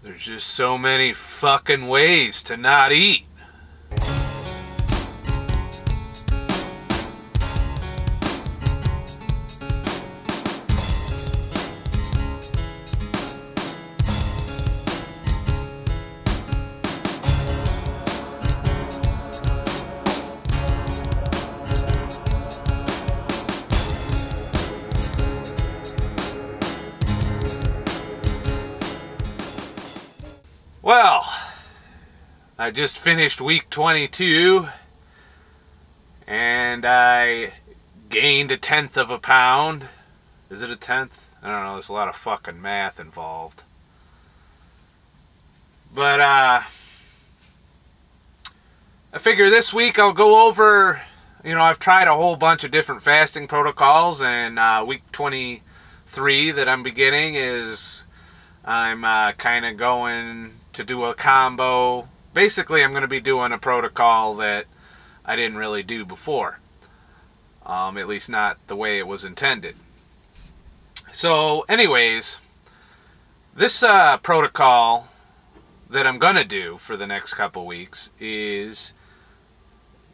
There's just so many fucking ways to not eat. Well, I just finished week 22 and I gained 1/10 of a pound. Is it 1/10? I don't know, there's a lot of fucking math involved. But I figure this week I'll go over, I've tried a whole bunch of different fasting protocols, and week 23 that I'm beginning is I'm kind of going to do a combo. Basically, I'm going to be doing a protocol that I didn't really do before. At least not the way it was intended. So, anyways, this protocol that I'm going to do for the next couple weeks is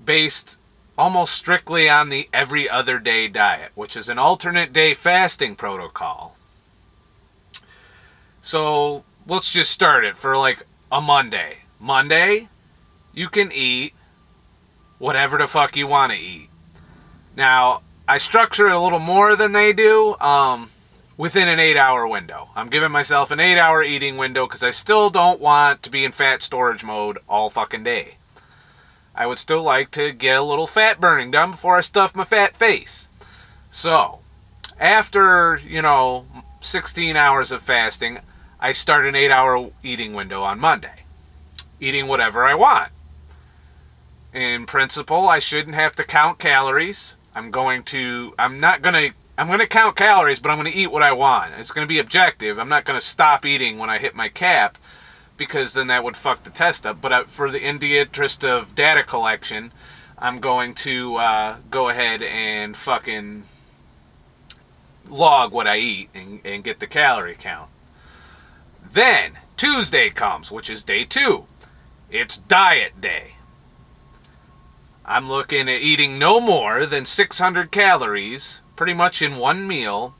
based almost strictly on the every other day diet, which is an alternate day fasting protocol. So let's just start it for like a Monday. Monday, you can eat whatever the fuck you want to eat. Now, I structure it a little more than they do within an 8-hour window. I'm giving myself an 8-hour eating window because I still don't want to be in fat storage mode all fucking day. I would still like to get a little fat burning done before I stuff my fat face. So, after, 16 hours of fasting, I start an 8-hour eating window on Monday. Eating whatever I want. In principle, I shouldn't have to count calories. I'm going to count calories, but I'm going to eat what I want. It's going to be objective. I'm not going to stop eating when I hit my cap, because then that would fuck the test up. But in the interest of data collection, I'm going to go ahead and fucking log what I eat and get the calorie count. Then, Tuesday comes, which is day 2. It's diet day. I'm looking at eating no more than 600 calories, pretty much in one meal,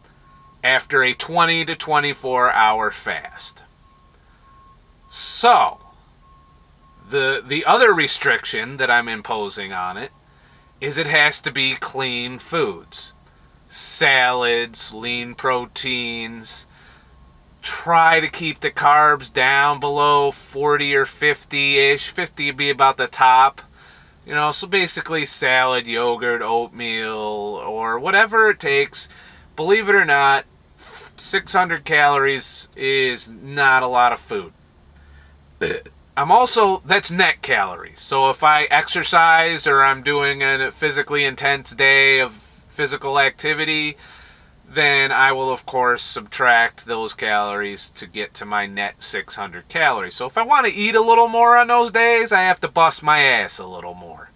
after a 20 to 24 hour fast. So, the other restriction that I'm imposing on it is it has to be clean foods. Salads, lean proteins. Try to keep the carbs down below 40 or 50-ish. 50 would be about the top. So basically salad, yogurt, oatmeal, or whatever it takes. Believe it or not, 600 calories is not a lot of food. That's net calories. So if I exercise or I'm doing a physically intense day of physical activity, then I will, of course, subtract those calories to get to my net 600 calories. So if I want to eat a little more on those days, I have to bust my ass a little more.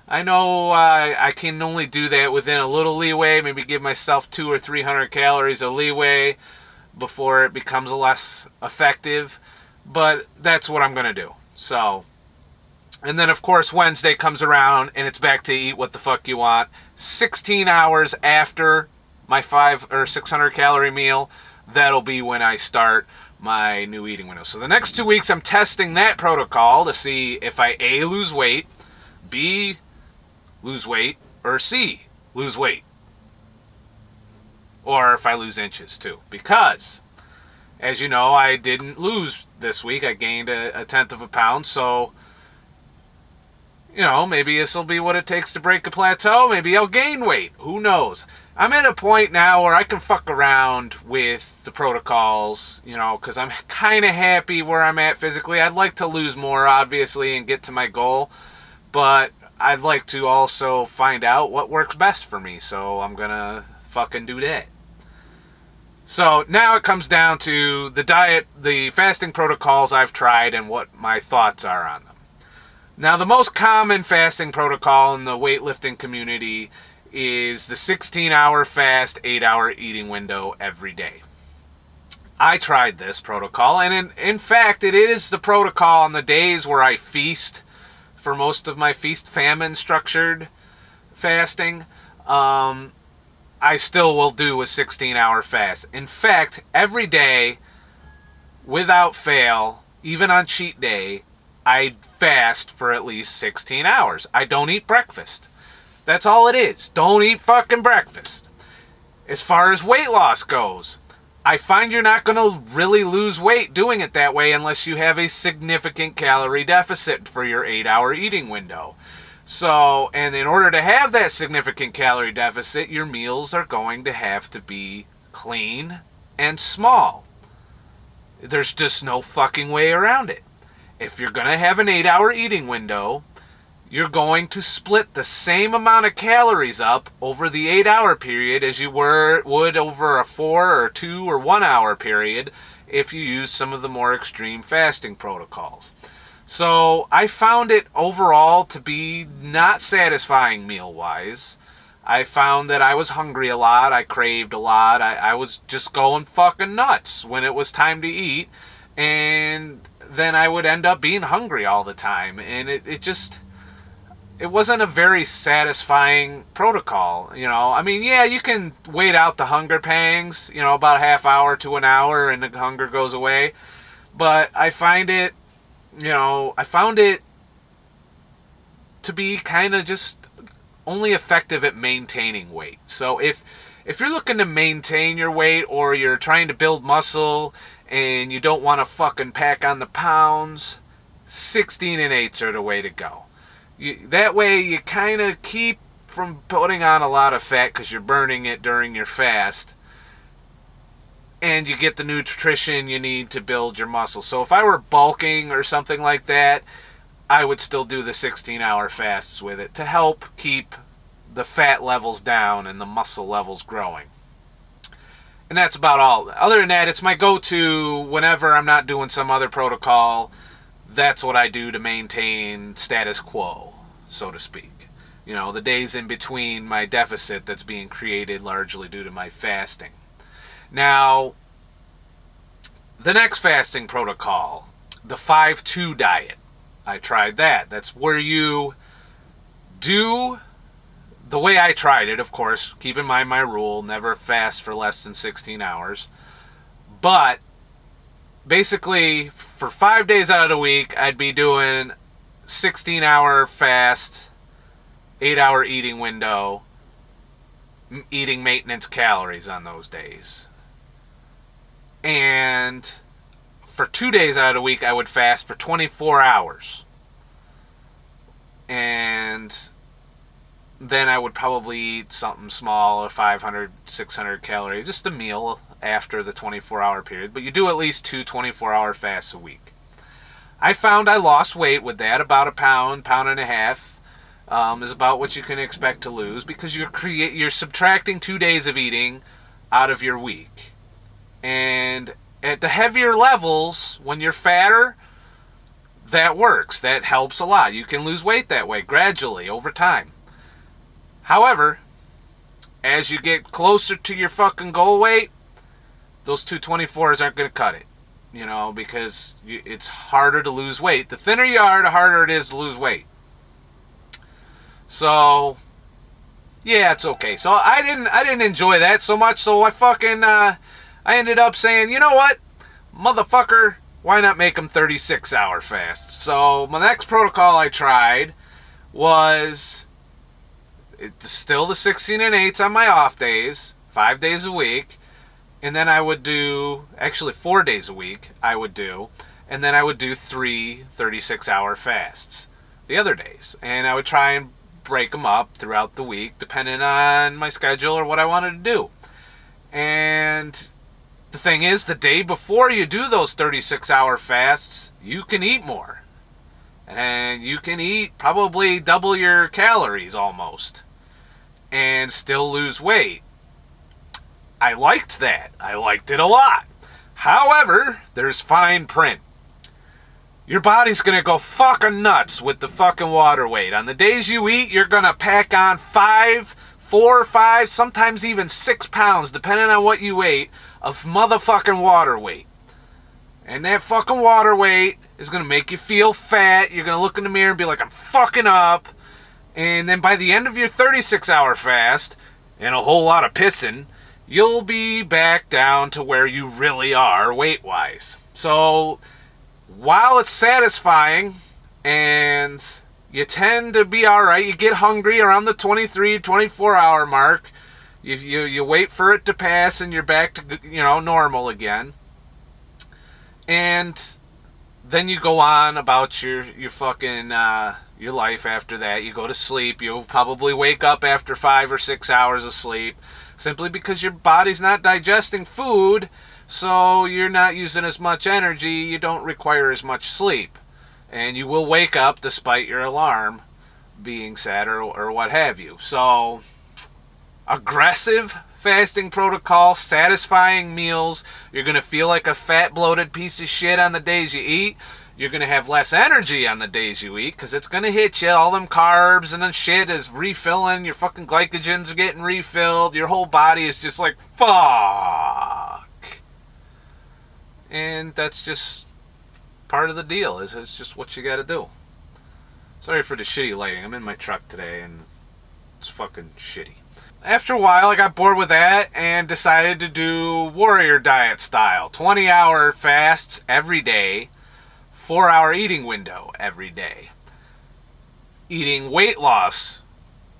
I know I can only do that within a little leeway, maybe give myself 200 or 300 calories of leeway before it becomes less effective, but that's what I'm going to do. So, and then, of course, Wednesday comes around, and it's back to eat what the fuck you want. 16 hours after my 500 or 600 calorie meal, that'll be when I start my new eating window. So the next 2 weeks I'm testing that protocol to see if I A, lose weight, B, lose weight, or C, lose weight. Or if I lose inches too. Because, as you know, I didn't lose this week. I gained a 1/10 of a pound, so maybe this will be what it takes to break a plateau. Maybe I'll gain weight. Who knows? I'm at a point now where I can fuck around with the protocols, because I'm kind of happy where I'm at physically. I'd like to lose more, obviously, and get to my goal. But I'd like to also find out what works best for me. So I'm going to fucking do that. So now it comes down to the diet, the fasting protocols I've tried and what my thoughts are on them. Now, the most common fasting protocol in the weightlifting community is the 16-hour fast, 8-hour eating window every day. I tried this protocol, and in fact, it is the protocol on the days where I feast for most of my feast-famine structured fasting. I still will do a 16-hour fast. In fact, every day, without fail, even on cheat day, I fast for at least 16 hours. I don't eat breakfast. That's all it is. Don't eat fucking breakfast. As far as weight loss goes, I find you're not going to really lose weight doing it that way unless you have a significant calorie deficit for your 8-hour eating window. So, and in order to have that significant calorie deficit, your meals are going to have to be clean and small. There's just no fucking way around it. If you're going to have an 8-hour eating window, you're going to split the same amount of calories up over the 8-hour period as you would over a 4 or 2 or 1 hour period if you use some of the more extreme fasting protocols. So I found it overall to be not satisfying meal-wise. I found that I was hungry a lot. I craved a lot. I was just going fucking nuts when it was time to eat. And then I would end up being hungry all the time. And it wasn't a very satisfying protocol. You know, I mean, yeah, you can wait out the hunger pangs, you know, about a half hour to an hour and the hunger goes away. But I found it to be kind of just only effective at maintaining weight. So if you're looking to maintain your weight or you're trying to build muscle and you don't want to fucking pack on the pounds, 16 and 8s are the way to go. That way you kind of keep from putting on a lot of fat because you're burning it during your fast. And you get the nutrition you need to build your muscle. So if I were bulking or something like that, I would still do the 16-hour fasts with it to help keep the fat levels down and the muscle levels growing. And that's about all. Other than that, it's my go-to whenever I'm not doing some other protocol. That's what I do to maintain status quo, so to speak. You know, the days in between my deficit that's being created largely due to my fasting. Now, the next fasting protocol, the 5-2 diet. I tried that. That's where you do the way I tried it, of course. Keep in mind my rule, never fast for less than 16 hours. But basically, for 5 days out of the week, I'd be doing 16-hour fast, 8-hour eating window, eating maintenance calories on those days. And for 2 days out of the week, I would fast for 24 hours. And then I would probably eat something small, 500, 600 calories, just a meal after the 24-hour period. But you do at least 2 24-hour fasts a week. I found I lost weight with that, about a pound and a half. Is about what you can expect to lose because you're subtracting 2 days of eating out of your week. And at the heavier levels, when you're fatter, that works. That helps a lot. You can lose weight that way gradually over time. However, as you get closer to your fucking goal weight, those 224s aren't going to cut it. You know, because it's harder to lose weight. The thinner you are, the harder it is to lose weight. So, yeah, it's okay. So I didn't enjoy that so much. So I ended up saying, you know what, motherfucker, why not make them 36-hour fasts? So my next protocol I tried was still the 16 and 8s on my off days, 5 days a week. And then I would do, actually 4 days a week I would do. And then I would do 3 36-hour fasts the other days. And I would try and break them up throughout the week depending on my schedule or what I wanted to do. And the thing is, the day before you do those 36-hour fasts, you can eat more. And you can eat probably double your calories almost. And still lose weight. I liked that. I liked it a lot. However, there's fine print. Your body's going to go fucking nuts with the fucking water weight. On the days you eat, you're going to pack on 4 or 5, sometimes even 6 pounds, depending on what you ate, of motherfucking water weight. And that fucking water weight is going to make you feel fat. You're going to look in the mirror and be like, I'm fucking up. And then by the end of your 36-hour fast, and a whole lot of pissing, you'll be back down to where you really are weight-wise. So, while it's satisfying, and you tend to be alright, you get hungry around the 23, 24-hour mark, you wait for it to pass, and you're back to, normal again. And then you go on about your fucking, your life after that. You go to sleep. You'll probably wake up after 5 or 6 hours of sleep, simply because your body's not digesting food, so you're not using as much energy. You don't require as much sleep. And you will wake up despite your alarm being set or what have you. So, aggressive fasting protocol, satisfying meals. You're going to feel like a fat, bloated piece of shit on the days you eat. You're going to have less energy on the days you eat because it's going to hit you. All them carbs and then shit is refilling. Your fucking glycogens are getting refilled. Your whole body is just like, fuck. And that's just part of the deal. It's just what you got to do. Sorry for the shitty lighting. I'm in my truck today and it's fucking shitty. After a while, I got bored with that and decided to do warrior diet style. 20-hour fasts every day, 4-hour eating window every day. Eating weight loss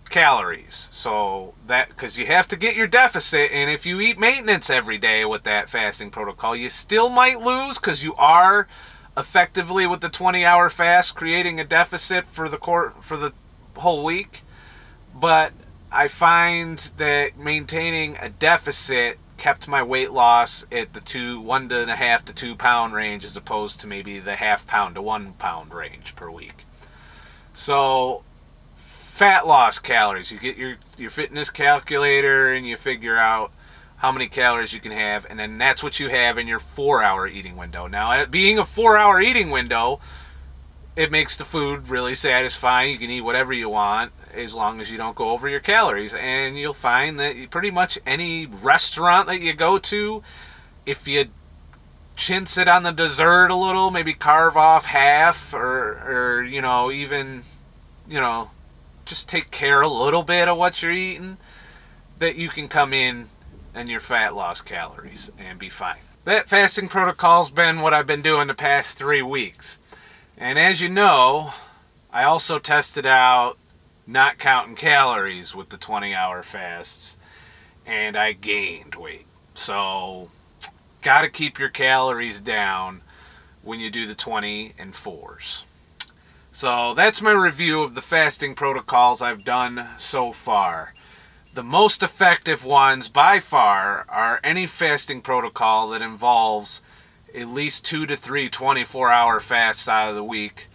calories. So that, because you have to get your deficit, and if you eat maintenance every day with that fasting protocol, you still might lose because you are effectively with the 20-hour fast creating a deficit for the whole week. But I find that maintaining a deficit kept my weight loss at the 1.5 to 2 pound range, as opposed to maybe the half pound to 1 pound range per week. So, fat loss calories. You get your fitness calculator and you figure out how many calories you can have, and then that's what you have in your 4-hour eating window. Now, being a 4-hour eating window, it makes the food really satisfying. You can eat whatever you want as long as you don't go over your calories. And you'll find that pretty much any restaurant that you go to, if you chintz it on the dessert a little, maybe carve off half or even, just take care a little bit of what you're eating, that you can come in and your fat loss calories and be fine. That fasting protocol's been what I've been doing the past 3 weeks. And as you know, I also tested out not counting calories with the 20-hour fasts, and I gained weight. So, gotta keep your calories down when you do the 20 and 4s. So, that's my review of the fasting protocols I've done so far. The most effective ones by far are any fasting protocol that involves at least 2 to 3 24-hour fasts out of the week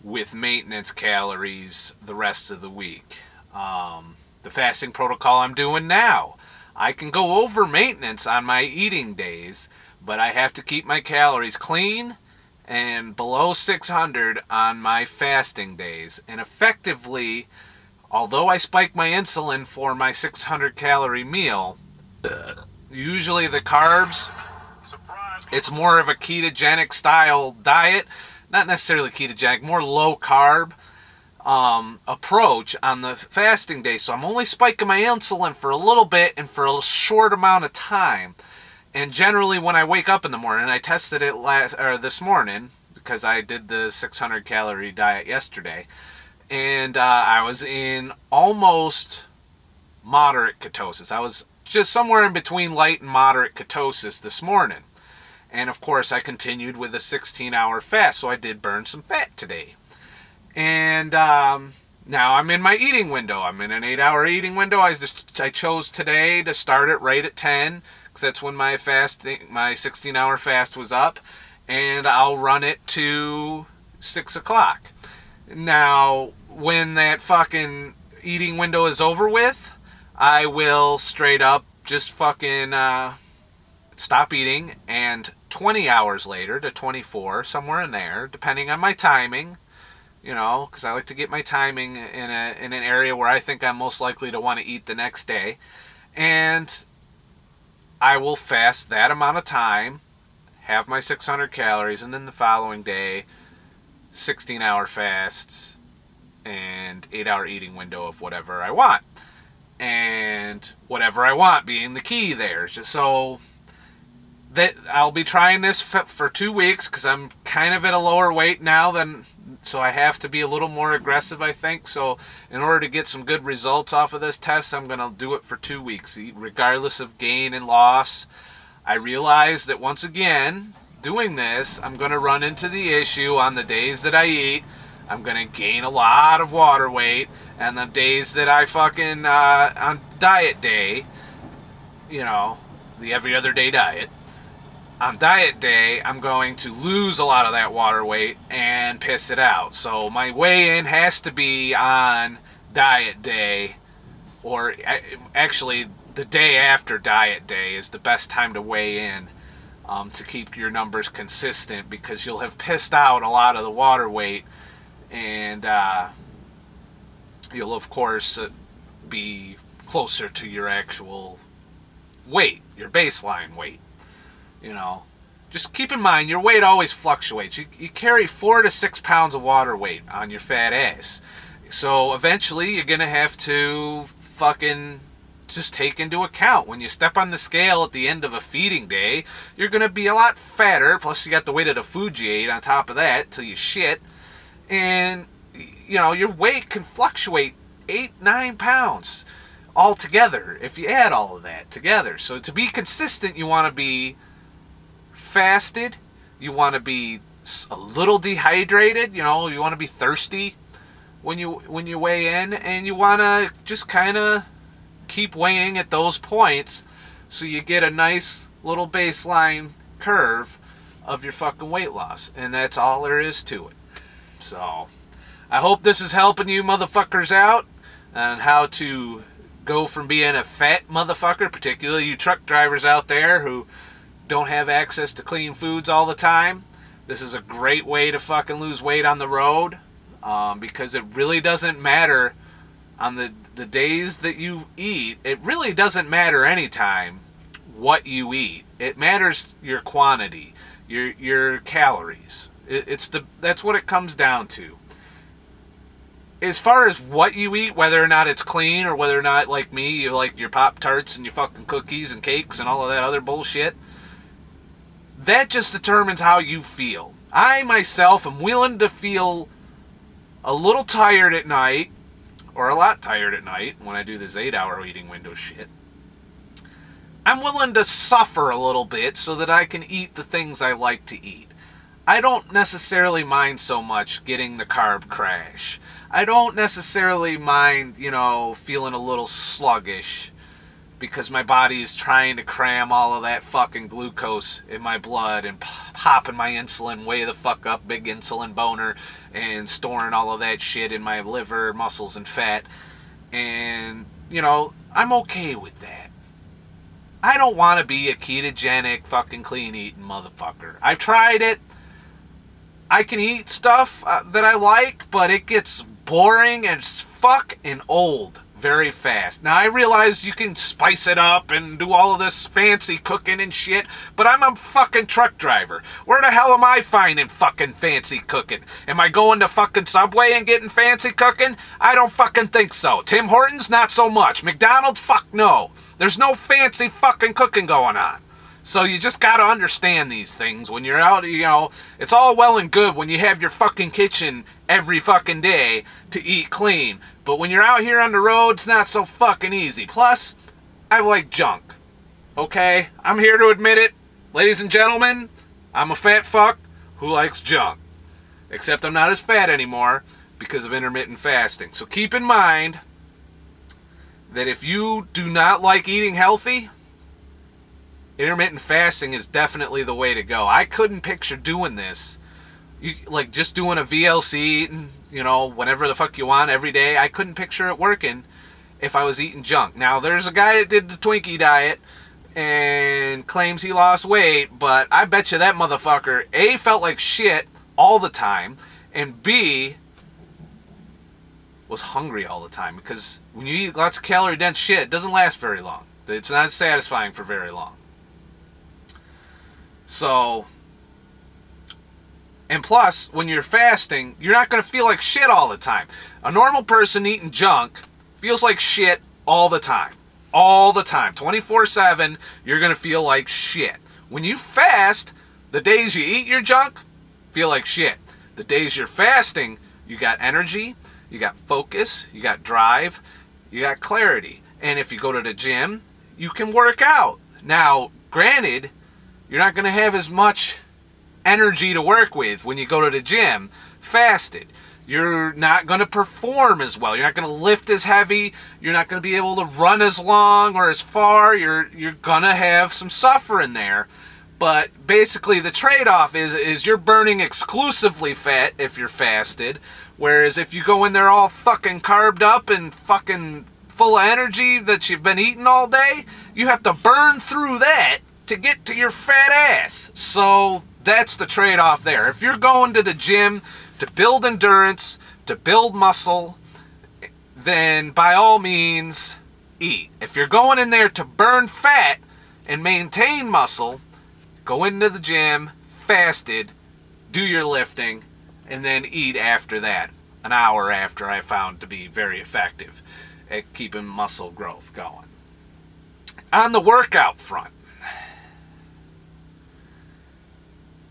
with maintenance calories the rest of the week. The fasting protocol I'm doing now, I can go over maintenance on my eating days, but I have to keep my calories clean and below 600 on my fasting days. And effectively, although I spike my insulin for my 600 calorie meal, usually the carbs, it's more of a ketogenic style diet. Not necessarily ketogenic, more low carb approach on the fasting day. So I'm only spiking my insulin for a little bit and for a short amount of time. And generally when I wake up in the morning, I tested it this morning because I did the 600 calorie diet yesterday. And I was in almost moderate ketosis. I was just somewhere in between light and moderate ketosis this morning. And of course, I continued with a 16-hour fast, so I did burn some fat today. And now I'm in my eating window. I'm in an 8-hour eating window. I chose today to start it right at 10, because that's when my 16-hour fast was up. And I'll run it to 6 o'clock. Now, when that fucking eating window is over with, I will straight up just fucking stop eating, and 20 hours later to 24, somewhere in there, depending on my timing, because I like to get my timing in an area where I think I'm most likely to want to eat the next day, and I will fast that amount of time, have my 600 calories, and then the following day, 16-hour fasts and 8-hour eating window of whatever I want. And whatever I want being the key there. Just so that I'll be trying this for 2 weeks because I'm kind of at a lower weight now so I have to be a little more aggressive, I think. So in order to get some good results off of this test, I'm going to do it for 2 weeks, regardless of gain and loss. I realize that once again, doing this, I'm going to run into the issue on the days that I eat. I'm going to gain a lot of water weight, and the days that I fucking, on diet day, the every other day diet, on diet day, I'm going to lose a lot of that water weight and piss it out. So my weigh-in has to be on diet day, or actually the day after diet day is the best time to weigh in, to keep your numbers consistent, because you'll have pissed out a lot of the water weight, and you'll of course be closer to your actual weight, your baseline weight. Just keep in mind your weight always fluctuates. You carry 4 to 6 pounds of water weight on your fat ass, so eventually you're gonna have to fucking just take into account when you step on the scale at the end of a feeding day, you're gonna be a lot fatter, plus you got the weight of the food you ate on top of that till you shit. And your weight can fluctuate 8-9 pounds altogether if you add all of that together. So to be consistent, you want to be fasted, you want to be a little dehydrated, you want to be thirsty when you weigh in, and you want to just kind of keep weighing at those points so you get a nice little baseline curve of your fucking weight loss. And that's all there is to it. So I hope this is helping you motherfuckers out on how to go from being a fat motherfucker, particularly you truck drivers out there who don't have access to clean foods all the time. This is a great way to fucking lose weight on the road, because it really doesn't matter on the days that you eat. It really doesn't matter anytime what you eat. It matters your quantity, your calories. That's what it comes down to. As far as what you eat, whether or not it's clean, or whether or not, like me, you like your Pop-Tarts and your fucking cookies and cakes and all of that other bullshit, that just determines how you feel. I myself am willing to feel a little tired at night, or a lot tired at night when I do this 8-hour eating window shit. I'm willing to suffer a little bit so that I can eat the things I like to eat. I don't necessarily mind so much getting the carb crash. I don't necessarily mind, feeling a little sluggish because my body is trying to cram all of that fucking glucose in my blood and popping my insulin way the fuck up, big insulin boner, and storing all of that shit in my liver, muscles, and fat. And, I'm okay with that. I don't want to be a ketogenic fucking clean eating motherfucker. I've tried it. I can eat stuff that I like, but it gets boring and fuck and old very fast. Now, I realize you can spice it up and do all of this fancy cooking and shit, but I'm a fucking truck driver. Where the hell am I finding fucking fancy cooking? Am I going to fucking Subway and getting fancy cooking? I don't fucking think so. Tim Hortons, not so much. McDonald's, fuck no. There's no fancy fucking cooking going on. So you just gotta understand these things when you're out, it's all well and good when you have your fucking kitchen every fucking day to eat clean. But when you're out here on the road, it's not so fucking easy. Plus, I like junk. Okay? I'm here to admit it. Ladies and gentlemen, I'm a fat fuck who likes junk. Except I'm not as fat anymore because of intermittent fasting. So keep in mind that if you do not like eating healthy, intermittent fasting is definitely the way to go. I couldn't picture doing this. Just doing a VLC, eating, whenever the fuck you want every day. I couldn't picture it working if I was eating junk. Now, there's a guy that did the Twinkie diet and claims he lost weight, but I bet you that motherfucker, A, felt like shit all the time, and B, was hungry all the time. Because when you eat lots of calorie-dense shit, it doesn't last very long. It's not satisfying for very long. So, and plus, when you're fasting, you're not going to feel like shit all the time. A normal person eating junk feels like shit all the time. All the time. 24/7, you're going to feel like shit. When you fast, the days you eat your junk, feel like shit. The days you're fasting, you got energy, you got focus, you got drive, you got clarity. And if you go to the gym, you can work out. Now, granted, you're not going to have as much energy to work with when you go to the gym fasted. You're not going to perform as well. You're not going to lift as heavy. You're not going to be able to run as long or as far. You're going to have some suffering there. But basically the trade-off is you're burning exclusively fat if you're fasted. Whereas if you go in there all fucking carved up and fucking full of energy that you've been eating all day, you have to burn through that to get to your fat ass. So that's the trade-off there. If you're going to the gym to build endurance, to build muscle, then by all means, eat. If you're going in there to burn fat and maintain muscle, go into the gym, fasted, do your lifting, and then eat after that. An hour after, I found to be very effective at keeping muscle growth going. On the workout front,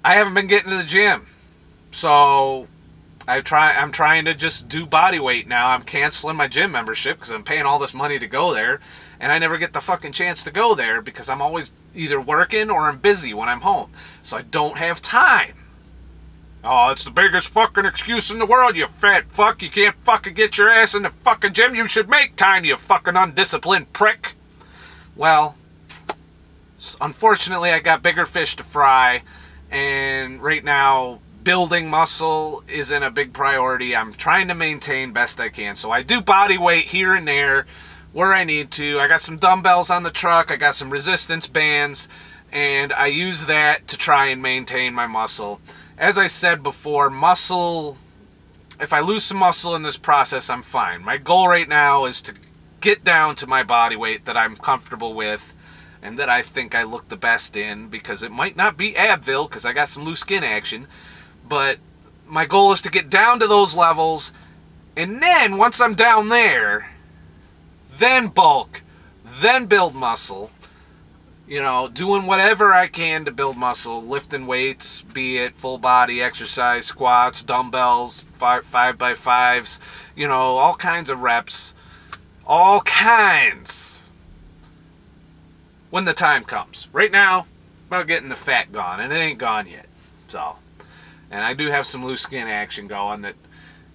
I haven't been getting to the gym, so I'm trying to just do body weight now. I'm canceling my gym membership because I'm paying all this money to go there, and I never get the fucking chance to go there because I'm always either working or I'm busy when I'm home, so I don't have time. Oh, it's the biggest fucking excuse in the world, you fat fuck. You can't fucking get your ass in the fucking gym. You should make time, you fucking undisciplined prick. Well, unfortunately, I got bigger fish to fry. And right now, building muscle isn't a big priority. I'm trying to maintain best I can. So I do body weight here and there where I need to. I got some dumbbells on the truck. I got some resistance bands. And I use that to try and maintain my muscle. As I said before, muscle, if I lose some muscle in this process, I'm fine. My goal right now is to get down to my body weight that I'm comfortable with and that I think I look the best in, because it might not be Abville because I got some loose skin action, but my goal is to get down to those levels, and then once I'm down there, then bulk, then build muscle, doing whatever I can to build muscle, lifting weights, be it full body exercise, squats, dumbbells, 5x5s, all kinds of reps, all kinds. When the time comes. Right now, about getting the fat gone, and it ain't gone yet. So, and I do have some loose skin action going that,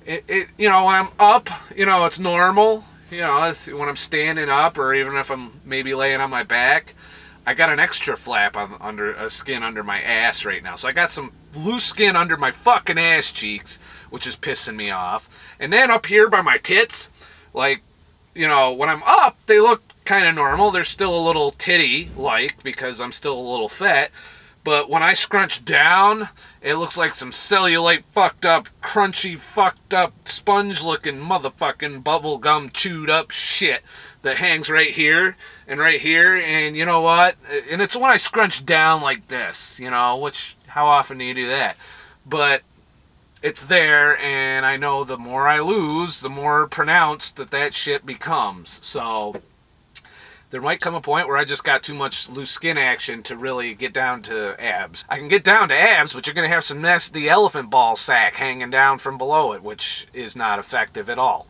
when I'm up, it's normal. When I'm standing up, or even if I'm maybe laying on my back, I got an extra flap under a skin under my ass right now. So I got some loose skin under my fucking ass cheeks, which is pissing me off. And then up here by my tits, when I'm up, they look kind of normal. They're still a little titty-like because I'm still a little fat. But when I scrunch down, it looks like some cellulite fucked up, crunchy, fucked up, sponge-looking motherfucking bubblegum chewed up shit that hangs right here and right here. And you know what? And it's when I scrunch down like this, which, how often do you do that? But it's there, and I know the more I lose, the more pronounced that shit becomes. So there might come a point where I just got too much loose skin action to really get down to abs. I can get down to abs, but you're going to have some nasty elephant ball sack hanging down from below it, which is not effective at all.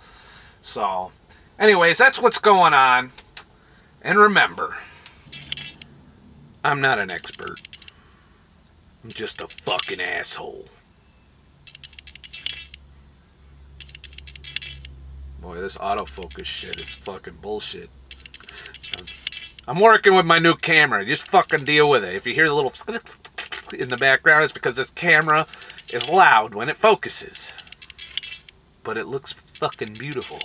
So, anyways, that's what's going on. And remember, I'm not an expert. I'm just a fucking asshole. Boy, this autofocus shit is fucking bullshit. I'm working with my new camera. Just fucking deal with it. If you hear the little in the background, it's because this camera is loud when it focuses. But it looks fucking beautiful.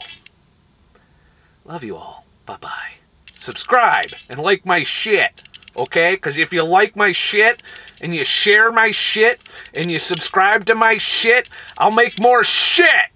Love you all. Bye-bye. Subscribe and like my shit. Okay? Because if you like my shit and you share my shit and you subscribe to my shit, I'll make more shit.